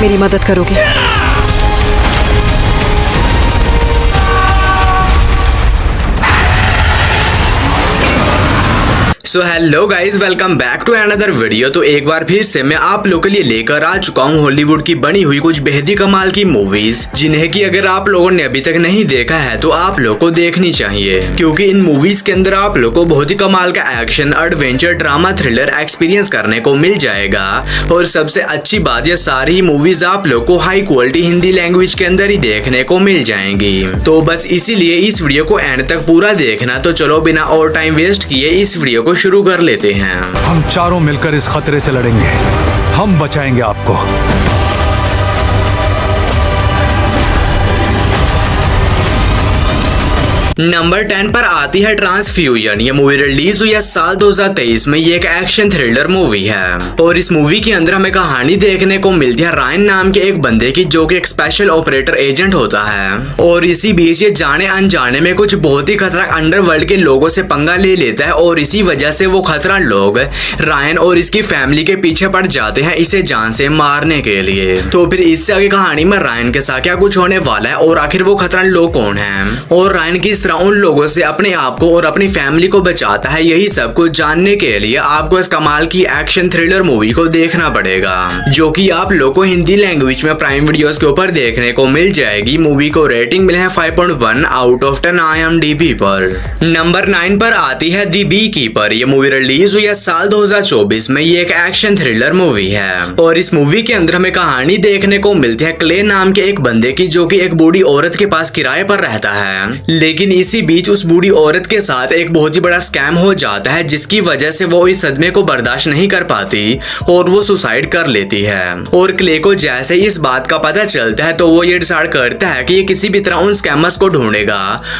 मेरी मदद करोगे? So hello guys, welcome back to another video. तो एक बार फिर से मैं आप लोगों के लिए लेकर आ चुका हूँ हॉलीवुड की बनी हुई कुछ बेहद ही कमाल की मूवीज, जिन्हें कि अगर आप लोगों ने अभी तक नहीं देखा है तो आप लोगों को देखनी चाहिए, क्योंकि इन मूवीज के अंदर आप लोगों को बहुत ही कमाल का action, adventure, drama, thriller experience करने को मिल जाएगा। और सबसे अच्छी बात, ये सारी ही मूवीज आप लोगों को हाई क्वालिटी हिंदी लैंग्वेज के अंदर ही देखने को मिल जाएंगी। तो बस इसीलिए इस वीडियो को एंड तक पूरा देखना। तो चलो बिना और टाइम वेस्ट किए इस वीडियो को शुरू कर लेते हैं। हम चारों मिलकर इस खतरे से लड़ेंगे, हम बचाएंगे आपको। नंबर 10 पर आती है ट्रांसफ्यूजन। ये मूवी रिलीज हुई है साल 2023 में। ये एक एक्शन थ्रिलर मूवी है और इस मूवी के अंदर हमें कहानी देखने को मिलती है रायन नाम के एक बंदे की, जो कि एक स्पेशल ऑपरेटर एजेंट होता है। और इसी बीच ये जाने अनजाने में कुछ बहुत ही खतरनाक अंडरवर्ल्ड के लोगों से पंगा ले लेता है और इसी वजह से वो खतरनाक लोग रायन और इसकी फैमिली के पीछे पड़ जाते हैं इसे जान से मारने के लिए। तो फिर इससे आगे कहानी में रायन के साथ क्या कुछ होने वाला है और आखिर वो खतरनाक लोग कौन है और रायन किस उन लोगों से अपने आप को और अपनी फैमिली को बचाता है, यही सब कुछ जानने के लिए आपको इस कमाल की एक्शन थ्रिलर मूवी को देखना पड़ेगा, जो कि आप लोगों को हिंदी लैंग्वेज में प्राइम वीडियोस के ऊपर देखने को मिल जाएगी। मूवी को रेटिंग मिले है 5.1 आउट ऑफ 10 IMDb पर। नंबर 9 पर आती है द बी कीपर। ये मूवी रिलीज हुई है साल 2024 में। ये एक एक्शन थ्रिलर मूवी है और इस मूवी के अंदर हमें कहानी देखने को मिलती है क्ले नाम के एक बंदे की, जो कि एक बूढ़ी औरत के पास किराए पर रहता है। लेकिन इसी बीच उस बूढ़ी औरत के साथ एक बहुत ही बड़ा स्कैम हो जाता है, जिसकी वजह से वो इस सदमे को बर्दाश्त नहीं कर पाती और वो सुसाइड कर लेती है। और क्ले को जैसे ही इस बात का पता चलता है तो वो ये डिसाइड करता है कि ये किसी भी तरह उन स्कैमर्स को ढूंढेगा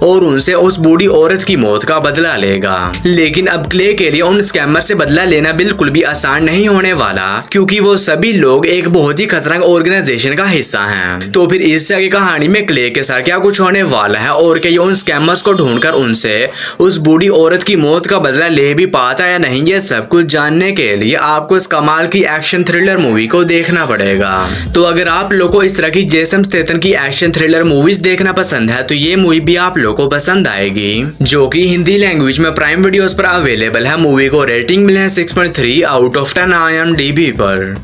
और उनसे उस बूढ़ी औरत की मौत का बदला लेगा। लेकिन अब क्ले के लिए उन स्कैमर से बदला लेना बिल्कुल भी आसान नहीं होने वाला, क्योंकि वो सभी लोग एक बहुत ही खतरनाक ऑर्गेनाइजेशन का हिस्सा हैं। तो फिर इससे आगे कहानी में क्ले के साथ क्या कुछ होने वाला है और क्या ये उन स्कैमर्स को ढूंढकर उनसे उस बूढ़ी औरत की मौत का बदला ले भी पाता या नहीं, ये सब कुछ जानने के लिए आपको इस कमाल की एक्शन थ्रिलर मूवी को देखना पड़ेगा। तो अगर आप लोगों को इस तरह की जेसन स्टेथम की एक्शन थ्रिलर मूवीज देखना पसंद है तो ये मूवी भी आप लोगों को पसंद आएगी, जो कि हिंदी लैंग्वेज में प्राइम वीडियोस पर अवेलेबल है। मूवी को रेटिंग मिले है 6.3 आउट ऑफ 10 IMDb पर।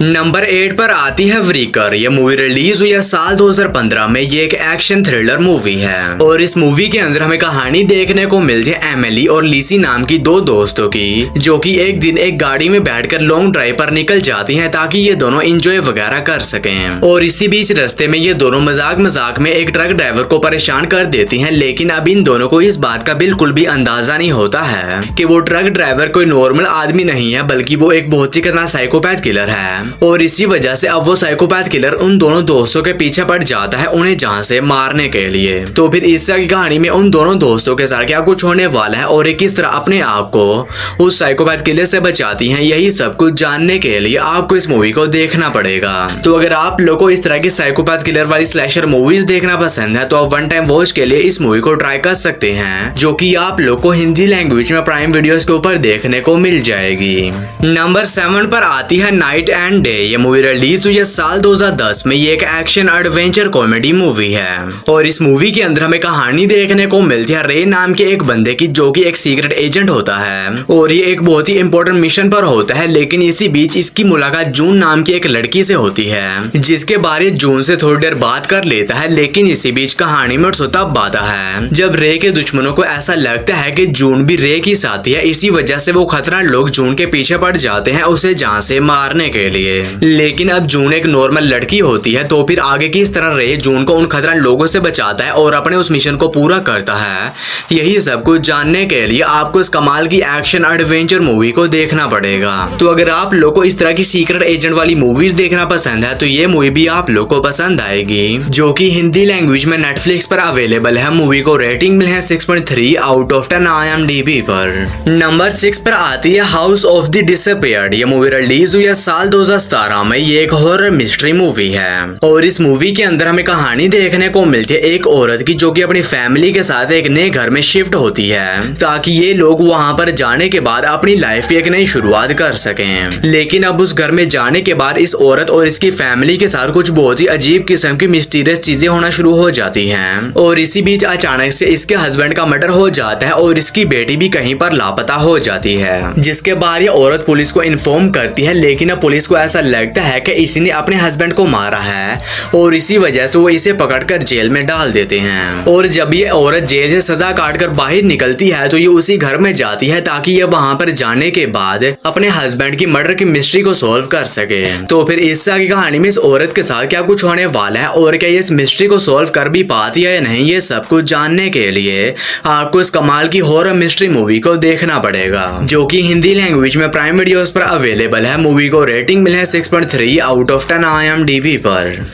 नंबर 8 पर आती है व्रीकर। यह मूवी रिलीज हुई है साल 2015 में। ये एक एक्शन थ्रिलर मूवी है और इस मूवी के अंदर हमें कहानी देखने को मिलती है एमिली और लिसी नाम की दो दोस्तों की, जो कि एक दिन एक गाड़ी में बैठकर लॉन्ग ड्राइव पर निकल जाती हैं ताकि ये दोनों एंजॉय वगैरह कर सकें। और इसी बीच रास्ते में ये दोनों मजाक मजाक में एक ट्रक ड्राइवर को परेशान कर देती हैं। लेकिन अब इन दोनों को इस बात का बिल्कुल भी अंदाजा नहीं होता है कि वो ट्रक ड्राइवर कोई नॉर्मल आदमी नहीं है, बल्कि वो एक बहुत ही खतरनाक साइकोपैथ किलर है। और इसी वजह से अब वो साइकोपैथ किलर उन दोनों दोस्तों के पीछे पड़ जाता है उन्हें जान से मारने के लिए। तो फिर इस की कहानी में उन दोनों दोस्तों के साथ क्या कुछ होने वाला है और किस तरह अपने आप को उस साइकोपैथ किलर से बचाती हैं, यही सब कुछ जानने के लिए आपको इस मूवी को देखना पड़ेगा। तो अगर आप लोगों को इस तरह की साइकोपैथ किलर वाली स्लैशर मूवीज देखना पसंद है तो आप वन टाइम वॉच के लिए इस मूवी को ट्राई कर सकते हैं, जो कि आप लोग को हिंदी लैंग्वेज में प्राइम वीडियोस के ऊपर देखने को मिल जाएगी। नंबर 7 पर आती है night and day. Movie release हुई है साल 2010 में। ये एक एक्शन एडवेंचर कॉमेडी मूवी है और इस मूवी के अंदर हमें कहानी देखने को मिलती है रे नाम के एक बंदे की, जो कि एक सीक्रेट एजेंट होता है और ये एक बहुत ही इंपॉर्टेंट मिशन पर होता है। लेकिन इसी बीच इसकी मुलाकात जून नाम की एक लड़की से होती है, जिसके बारे जून से थोड़ी देर बात कर लेता है। लेकिन इसी बीच कहानी में तब आता है जब रे के दुश्मनों को ऐसा लगता है कि जून भी रे की साथी है। इसी वजह से वो खतरनाक लोग जून के पीछे पड़ जाते हैं उसे जान से मारने के लिए। लेकिन अब जून एक नॉर्मल लड़की होती है। तो फिर आगे किस तरह रे जून को उन खतरनाक लोगों से बचाता है और अपने उस मिशन को पूरा करता है, यही सब कुछ जानने के लिए आपको इस कमाल की एक्शन एडवेंचर मूवी को देखना पड़ेगा। तो अगर आप लोग को इस तरह की सीक्रेट एजेंट वाली मूवीज देखना पसंद है तो ये मूवी भी आप लोग को पसंद आएगी, जो कि हिंदी लैंग्वेज में नेटफ्लिक्स पर अवेलेबल है। मूवी को रेटिंग मिले है 6.3 आउट ऑफ 10 IMDb पर। नंबर 6 पर आती है हाउस ऑफ द डिसअपीयर्ड। ये मूवी रिलीज हुई है साल 2017 2017 में ये एक हॉरर मिस्ट्री मूवी है और इस मूवी के अंदर हमें कहानी देखने को मिलती है एक औरत की जो कि अपनी फैमिली के साथ एक नए घर में शिफ्ट होती है ताकि ये लोग वहां पर जाने के बाद अपनी लाइफ की एक नई शुरुआत कर सकें। लेकिन अब उस घर में जाने के बाद इस औरत और इसकी फैमिली के साथ कुछ बहुत ही अजीब किस्म की मिस्टीरियस चीजें होना शुरू हो जाती हैं और इसी बीच अचानक से इसके हस्बैंड का मर्डर हो जाता है और इसकी बेटी भी कहीं पर लापता हो जाती है, जिसके बाद ये औरत पुलिस को इन्फॉर्म करती है। लेकिन अब पुलिस को ऐसा लगता है कि इसने अपने हस्बैंड को मारा है और इसी वजह से वो इसे पकड़कर जेल में डाल देते हैं। और जब ये औरत जेल से सजा काटकर बाहर निकलती है तो ये उसी घर में जाती है ताकि ये वहां पर जाने के बाद अपने हस्बैंड की मर्डर की मिस्ट्री को सॉल्व कर सके। तो फिर इस आगे कहानी में इस औरत के साथ क्या कुछ होने वाला है और क्या ये इस मिस्ट्री को सॉल्व कर भी पाती है या नहीं, ये सब कुछ जानने के लिए आपको इस कमाल की हॉरर मिस्ट्री मूवी को देखना पड़ेगा, जो कि हिंदी लैंग्वेज में प्राइम वीडियोस पर अवेलेबल है। मूवी को रेटिंग मिली है 6.3 आउट ऑफ 10 IMDb पर।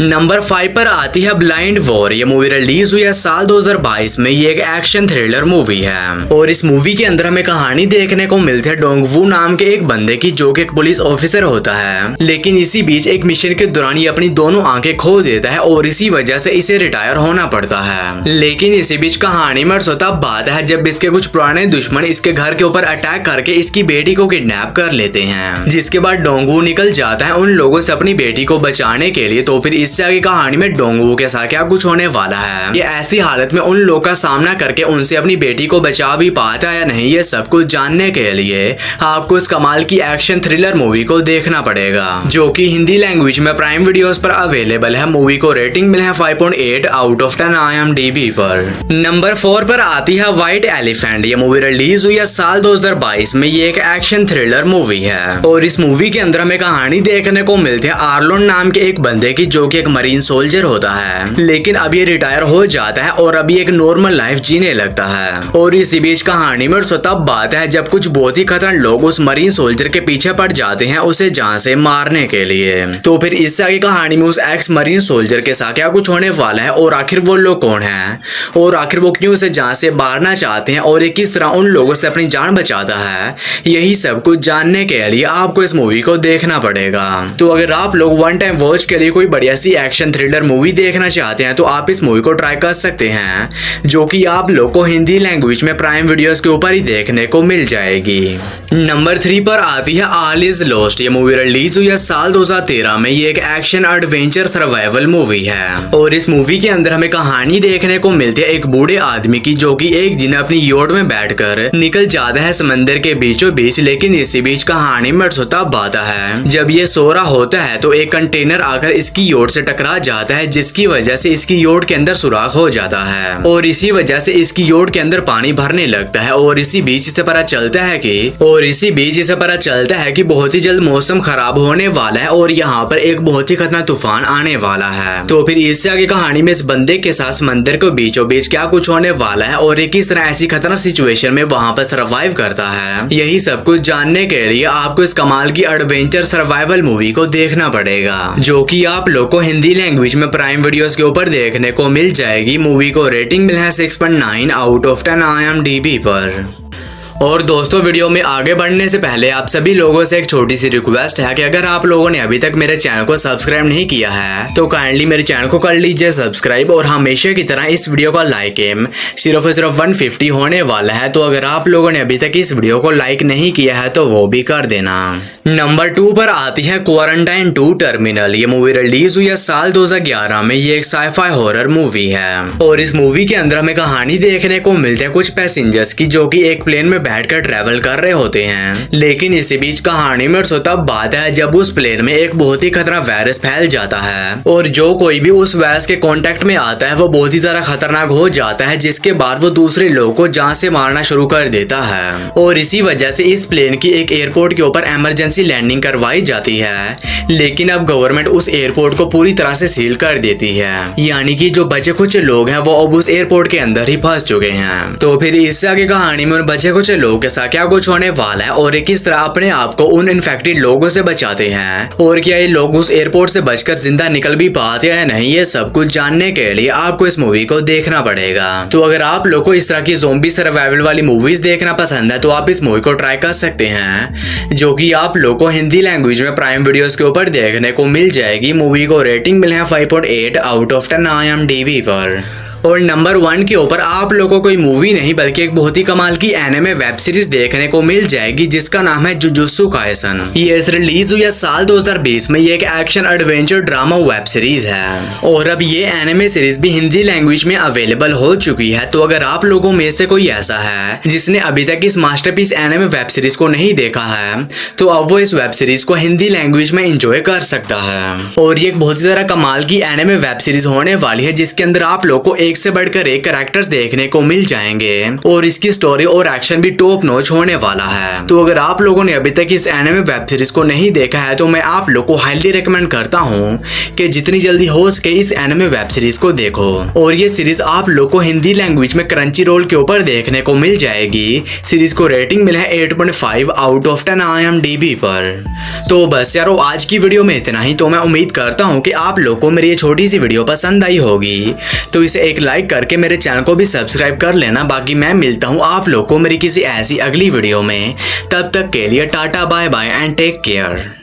नंबर 5 पर आती है ब्लाइंड वॉर। ये मूवी रिलीज हुई है साल 2022 में। ये एक एक्शन थ्रिलर मूवी है और इस मूवी के अंदर हमें कहानी देखने को मिलती है डोंगवू नाम के एक बंदे की जो कि एक पुलिस ऑफिसर होता है। लेकिन इसी बीच एक मिशन के दौरान ये अपनी दोनों आंखें खो देता है और इसी वजह से इसे रिटायर होना पड़ता है। लेकिन इसी बीच कहानी में तब बात है जब इसके कुछ पुराने दुश्मन इसके घर के ऊपर अटैक करके इसकी बेटी को किडनैप कर लेते हैं, जिसके बाद डोंगवू निकल जाता है उन लोगों से अपनी बेटी को बचाने के लिए। तो फिर इससे आगे कहानी में डोंगवू के साथ क्या कुछ होने वाला है, ये ऐसी हालत में उन लोगों का सामना करके उनसे अपनी बेटी को बचा भी पाता है या नहीं, ये सब कुछ जानने के लिए आपको इस कमाल की एक्शन थ्रिलर मूवी को देखना पड़ेगा, जो कि हिंदी लैंग्वेज में प्राइम वीडियोस पर अवेलेबल है। मूवी को रेटिंग मिली है 5.8 आउट ऑफ 10 IMDb पर। नंबर 4 पर आती है व्हाइट एलिफेंट। ये मूवी रिलीज हुई है साल 2022 में। ये एक एक्शन थ्रिलर मूवी है और इस मूवी के अंदर हमें कहानी देखने को मिलती है आर्लोन नाम के एक बंदे की जो कि एक मरीन सोल्जर होता है। लेकिन अब ये रिटायर हो जाता है और अभी एक नॉर्मल लाइफ जीने लगता है। और इसी बीच कहानी में तब बात है जब कुछ बहुत ही खतरनाक लोग उस मरीन सोल्जर के पीछे पड़ जाते हैं उसे जान से मारने के लिए। तो फिर इस आगे कहानी में उस एक्स मरीन सोल्जर के साथ क्या कुछ होने वाला है और आखिर वो लोग कौन है और आखिर वो क्यों उसे जान से मारना चाहते हैं और ये किस तरह उन लोगों से अपनी जान बचाता है, यही सब कुछ जानने के लिए आपको इस मूवी को देखना पड़ेगा। तो अगर आप लोग वन टाइम वॉच के लिए कोई बढ़िया सी एक्शन थ्रिलर मूवी देखना चाहते हैं तो आप इस मूवी को ट्राई कर सकते हैं, जो कि आप लोग को हिंदी लैंग्वेज में प्राइम वीडियोस के ऊपर ही देखने को मिल जाएगी। नंबर 3 पर आती है ऑल इज लॉस्ट। ये मूवी रिलीज हुई है साल 2013 में। ये एक एक्शन एडवेंचर सर्वाइवल मूवी है और इस मूवी के अंदर हमें कहानी देखने को मिलती है एक बूढ़े आदमी की जो कि एक दिन अपनी योट में बैठकर निकल जाता है समंदर के बीचों बीच। लेकिन इसी बीच कहानी में तब आता है जब ये सो रहा होता है तो एक कंटेनर आकर इसकी योट से टकरा जाता है, जिसकी वजह से इसकी योट के अंदर सुराख हो जाता है और इसी वजह से इसकी योट के अंदर पानी भरने लगता है। और इसी बीच इसे पता चलता है कि बहुत ही जल्द मौसम खराब होने वाला है और यहाँ पर एक बहुत ही खतरनाक तूफान आने वाला है। तो फिर इससे आगे कहानी में इस बंदे के साथ समंदर के बीचों बीच क्या कुछ होने वाला है और ये किस तरह ऐसी खतरनाक सिचुएशन में वहां पर सर्वाइव करता है, यही सब कुछ जानने के लिए आपको इस कमाल की एडवेंचर सर्वाइवल मूवी को देखना पड़ेगा, जो कि आप लोग को हिंदी लैंग्वेज में प्राइम वीडियोस के ऊपर देखने को मिल जाएगी। मूवी को रेटिंग मिला है 6.9 आउट ऑफ 10 IMDb पर। और दोस्तों, वीडियो में आगे बढ़ने से पहले आप सभी लोगों से एक छोटी सी रिक्वेस्ट है कि अगर आप लोगों ने अभी तक मेरे चैनल को सब्सक्राइब नहीं किया है तो काइंडली मेरे चैनल को कर लीजिए सब्सक्राइब और हमेशा की तरह इस वीडियो का लाइक एम सिर्फ 150 होने वाला है। तो अगर आप लोगों ने अभी तक इस वीडियो को लाइक नहीं किया है तो वो भी कर देना। नंबर 2 पर आती है क्वारंटाइन 2 टर्मिनल। ये मूवी रिलीज हुई है साल 2011 में। ये एक साइफाई हॉरर मूवी है और इस मूवी के अंदर हमें कहानी देखने को मिलती है कुछ पैसेंजर्स की जो कि एक प्लेन में बैठकर ट्रैवल कर रहे होते हैं। लेकिन इसी बीच कहानी में तब बात है जब उस प्लेन में एक बहुत ही खतरनाक वायरस फैल जाता है और जो कोई भी उस वायरस के कांटेक्ट में आता है वो बहुत ही ज्यादा खतरनाक हो जाता है, जिसके बाद वो दूसरे लोगों को जान से मारना शुरू कर देता है। और इसी वजह से इस प्लेन की एक एयरपोर्ट के ऊपर इमरजेंसी लैंडिंग करवाई जाती है, लेकिन अब गवर्नमेंट उस एयरपोर्ट को पूरी तरह से सील कर देती है, यानी कि जो बचे कुछ लोग हैं वो अब उस एयरपोर्ट के अंदर ही फंस चुके हैं। तो फिर इससे आगे कहानी में उन बचे कुछ लोगों के साथ क्या कुछ होने वाला है और किस तरह अपने आप को उन इन्फेक्टेड लोगों से बचाते हैं और क्या ये लोग उस एयरपोर्ट से बचकर जिंदा निकल भी पाते हैं नहीं, ये सब कुछ जानने के लिए आपको इस मूवी को देखना पड़ेगा। तो अगर आप लोग को इस तरह की ज़ॉम्बी सर्वाइवल वाली मूवीज देखना पसंद है तो आप इस मूवी को ट्राई कर सकते हैं, जो कि आप लोग को हिंदी लैंग्वेज में प्राइम वीडियोस के ऊपर देखने को मिल जाएगी। मूवी को रेटिंग मिले हैं 5.8 आउट ऑफ 10 IMDb पर। और नंबर 1 के ऊपर आप लोगों को कोई मूवी नहीं बल्कि एक बहुत ही कमाल की एनिमे वेब सीरीज देखने को मिल जाएगी जिसका नाम है जुजुत्सु काइसन। ये रिलीज हुई है साल 2020 में। ये एक action adventure drama web series है और अब ये एनिमे सीरीज भी हिंदी लैंग्वेज में अवेलेबल हो चुकी है। तो अगर आप लोगों में से कोई ऐसा है जिसने अभी तक इस मास्टरपीस एनिमे वेब सीरीज को नहीं देखा है तो अब वो इस वेब सीरीज को हिंदी लैंग्वेज में एंजॉय कर सकता है। और ये एक बहुत ही ज्यादा कमाल की एनिमे वेब सीरीज होने वाली है जिसके अंदर आप लोग को एक से बढ़कर एक कैरेक्टर्स देखने को मिल जाएंगे और इसकी स्टोरी और एक्शन भी टॉप नॉच होने वाला है। तो अगर आप लोगों ने अभी तक इस एनिमे वेब सीरीज को नहीं देखा है तो मैं आप लोग को हाईली रिकमेंड करता हूं कि जितनी जल्दी हो सके इस एनिमे वेब सीरीज को देखो। और ये सीरीज आप लोग को हिंदी लैंग्वेज में क्रंची रोल के ऊपर देखने को मिल जाएगी। सीरीज को रेटिंग मिला है 8.5 आउट ऑफ 10 IMDb पर। तो बस यारो आज की वीडियो में इतना ही। तो मैं उम्मीद करता हूं कि आप लोग को मेरी ये छोटी सी वीडियो पसंद आई होगी। तो इसे एक लाइक करके मेरे चैनल को भी सब्सक्राइब कर लेना। बाकी मैं मिलता हूं आप लोग को मेरी किसी ऐसी अगली वीडियो में। तब तक के लिए tata bye bye and take care.